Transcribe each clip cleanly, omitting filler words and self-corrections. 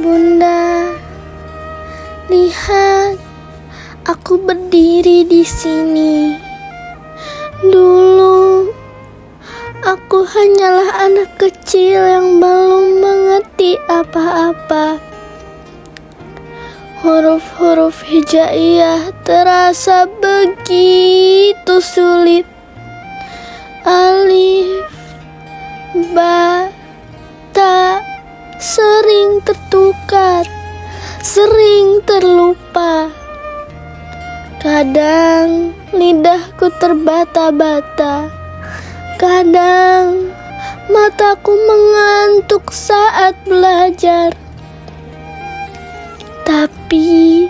Bunda, lihat, aku berdiri di sini. Dulu, aku hanyalah anak kecil yang belum mengerti apa-apa. Huruf-huruf hijaiyah terasa begitu sulit. Alif, ba, ta sering tertukar, sering terlupa. Kadang lidahku terbata-bata, kadang mataku mengantuk saat belajar. Tapi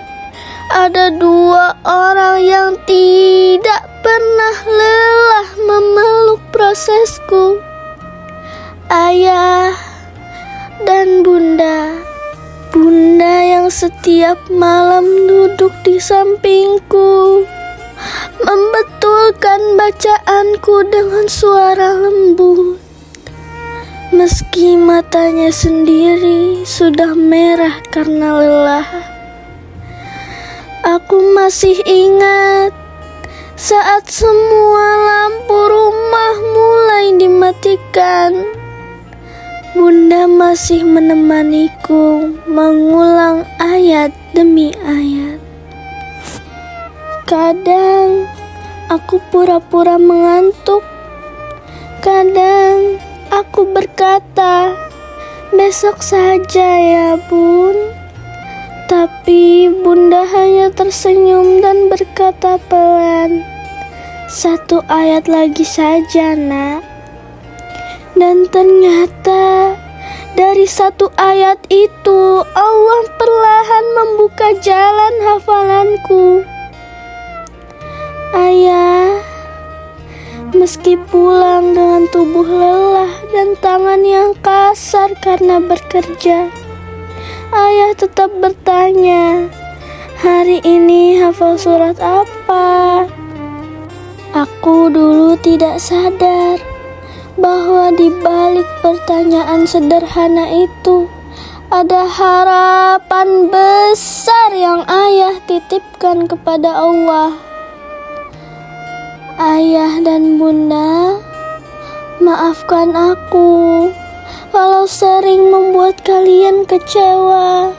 ada dua orang yang tidak pernah lelah memeluk prosesku, ayah dan bunda. Bunda yang setiap malam duduk di sampingku, membetulkan bacaanku dengan suara lembut. Meski matanya sendiri sudah merah karena lelah. Aku masih ingat saat semua lampu rumah mulai dimatikan. Bunda masih menemaniku mengulang ayat demi ayat. Kadang aku pura-pura mengantuk. Kadang aku berkata, besok saja ya bun. Tapi bunda hanya tersenyum dan berkata pelan, satu ayat lagi saja nak. Dan ternyata dari satu ayat itu Allah perlahan membuka jalan hafalanku. Ayah, meski pulang dengan tubuh lelah dan tangan yang kasar karena bekerja, ayah tetap bertanya, hari ini hafal surat apa? Aku dulu tidak sadar bahwa di balik pertanyaan sederhana itu ada harapan besar yang ayah titipkan kepada Allah. Ayah dan bunda, maafkan aku kalau sering membuat kalian kecewa.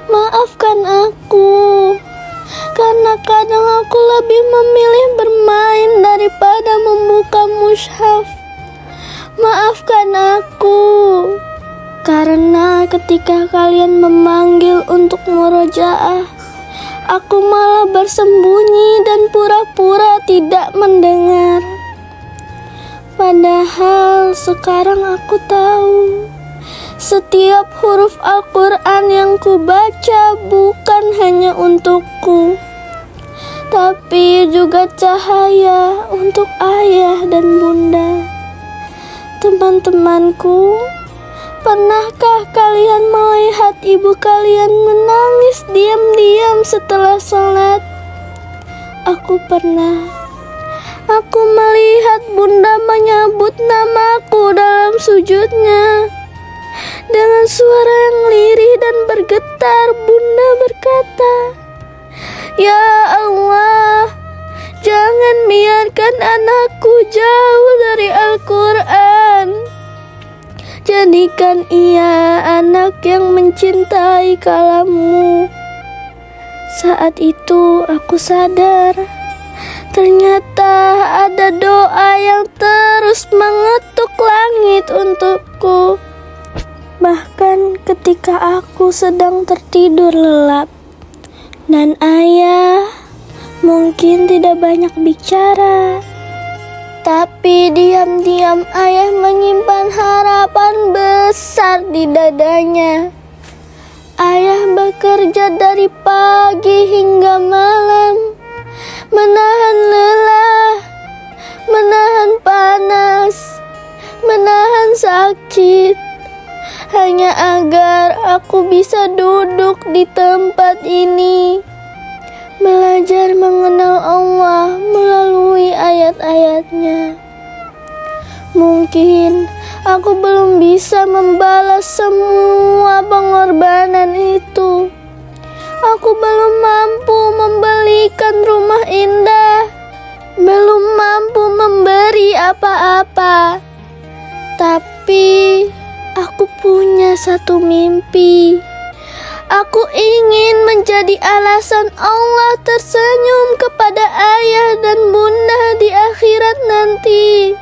Maafkan aku karena kadang aku lebih memilih bermain daripada membuka mushaf. Maafkan aku karena ketika kalian memanggil untuk murojaah, aku malah bersembunyi dan pura-pura tidak mendengar. Padahal sekarang aku tahu, setiap huruf Al-Quran yang kubaca bukan hanya untukku, tapi juga cahaya untuk ayah dan bunda. Teman-temanku, pernahkah kalian melihat ibu kalian menangis diam-diam setelah sholat? Aku pernah. Aku melihat bunda menyebut namaku dalam sujudnya. Dengan suara yang lirih dan bergetar, bunda berkata, "Ya Allah, jangan biarkan anakku jauh dari Al-Quran. Jadikan ia anak yang mencintai kalammu." Saat itu aku sadar, ternyata ada doa yang terus mengetuk langit untukku. Bahkan ketika aku sedang tertidur lelap, dan ayah mungkin tidak banyak bicara, tapi diam-diam ayah menyimpan harapan besar di dadanya. Ayah bekerja dari pagi hingga malam, menahan lelah, menahan panas, menahan sakit, hanya agar aku bisa duduk di tempat ini, belajar mengenal Allah melalui ayat-ayatnya. Mungkin Aku belum bisa membalas semua pengorbanan itu. Aku belum mampu membelikan rumah indah, belum mampu memberi apa-apa. Tapi aku punya satu mimpi. Aku ingin menjadi alasan Allah tersenyum kepada ayah dan bunda di akhirat nanti.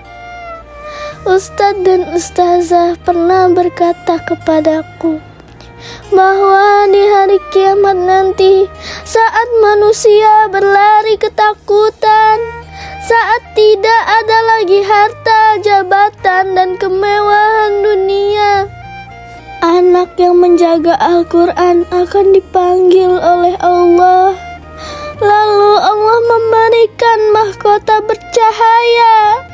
Ustadz dan ustazah pernah berkata kepadaku bahwa di hari kiamat nanti, saat manusia berlari ketakutan, saat tidak ada lagi harta, jabatan, dan kemewahan dunia, anak yang menjaga Al-Quran akan dipanggil oleh Allah. Lalu Allah memberikan mahkota bercahaya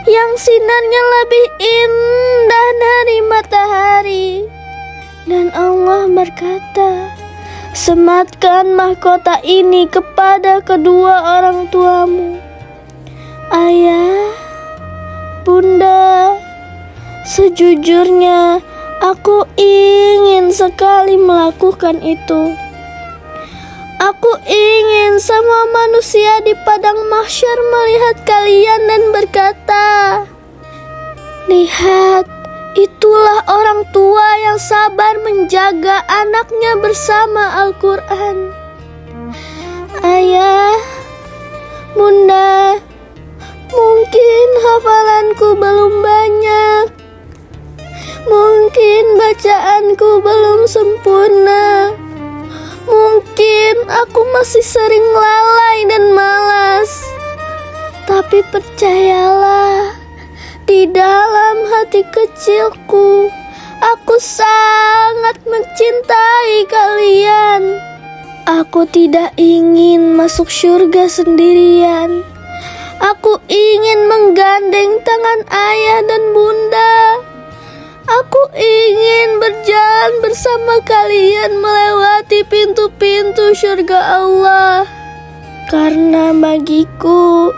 yang sinarnya lebih indah dari matahari. Dan Allah berkata, sematkan mahkota ini kepada kedua orang tuamu. Ayah, bunda, sejujurnya aku ingin sekali melakukan itu. Aku ingin semua manusia di padang mahsyar melihat kalian dan berkata, lihat, itulah orang tua yang sabar menjaga anaknya bersama Al-Quran. Ayah, bunda, mungkin hafalanku belum banyak, mungkin bacaanku belum sempurna, mungkin aku masih sering lalai dan malas. Tapi percayalah, di dalam hati kecilku, aku sangat mencintai kalian. Aku tidak ingin masuk surga sendirian. Aku ingin menggandeng tangan ayah dan bunda. Aku ingin berjalan bersama kalian melewati pintu-pintu surga Allah. Karena bagiku,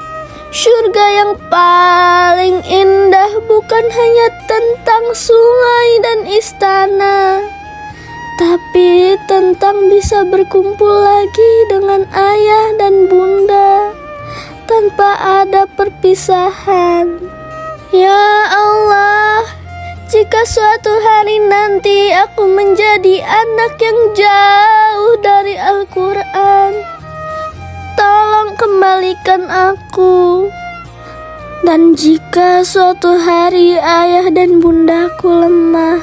surga yang paling indah bukan hanya tentang sungai dan istana, tapi tentang bisa berkumpul lagi dengan ayah dan bunda tanpa ada perpisahan. Ya Allah, jika suatu hari nanti aku menjadi anak yang jauh dari Al-Quran, tolong kembalikan aku. Dan jika suatu hari ayah dan bundaku lemah,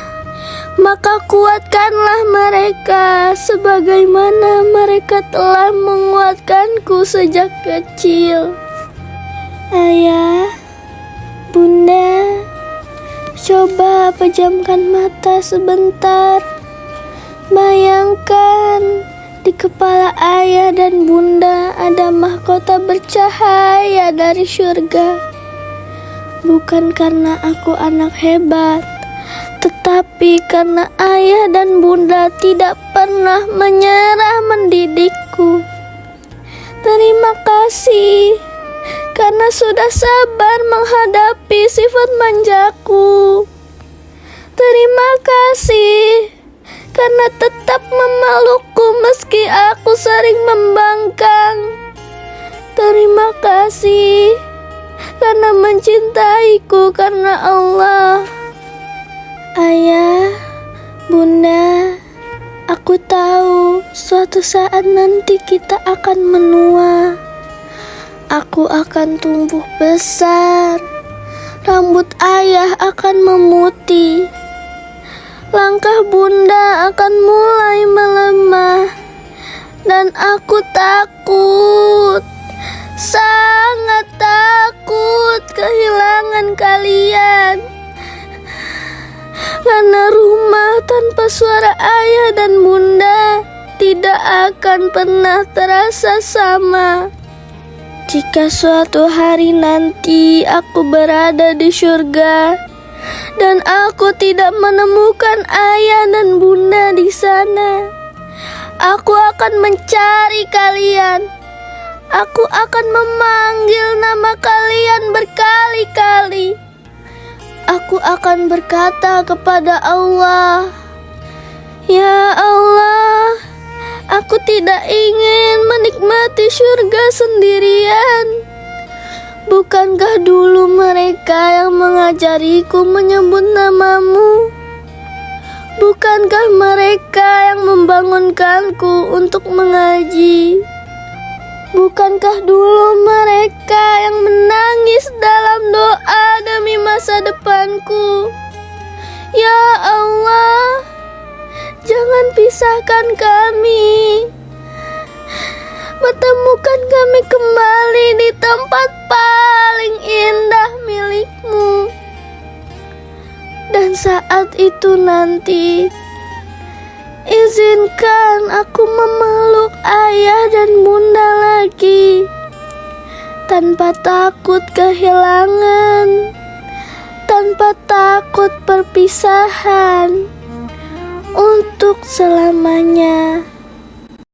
maka kuatkanlah mereka sebagaimana mereka telah menguatkanku sejak kecil. Ayah, bunda, coba pejamkan mata sebentar. Bayangkan di kepala ayah dan bunda ada mahkota bercahaya dari surga. Bukan karena aku anak hebat, tetapi karena ayah dan bunda tidak pernah menyerah mendidikku. Terima kasih karena sudah sabar menghadapi sifat manjaku. Terima kasih karena tetap memelukku meski aku sering membangkang. Terima kasih karena mencintaiku karena Allah. Ayah, bunda, aku tahu suatu saat nanti kita akan menua. Aku akan tumbuh besar, rambut ayah akan memutih, langkah bunda akan mulai melemah, dan aku takut, sangat takut kehilangan kalian. Karena rumah tanpa suara ayah dan bunda tidak akan pernah terasa sama. Jika suatu hari nanti aku berada di surga dan aku tidak menemukan ayah dan bunda di sana, aku akan mencari kalian. Aku akan memanggil nama kalian berkali-kali. Aku aku akan berkata kepada Allah, "Ya Allah, aku tidak ingin menikmati surga sendirian. Bukankah dulu mereka yang mengajariku menyebut namamu? Bukankah mereka yang membangunkanku untuk mengaji? Bukankah dulu mereka yang menangis dalam doa demi masa depanku? Ya Allah, jangan pisahkan kami. Pertemukan kami kembali di tempat paling indah milik-Mu. Dan saat itu nanti, izinkan aku memeluk ayah dan bunda lagi, tanpa takut kehilangan, tanpa takut perpisahan, untuk selamanya."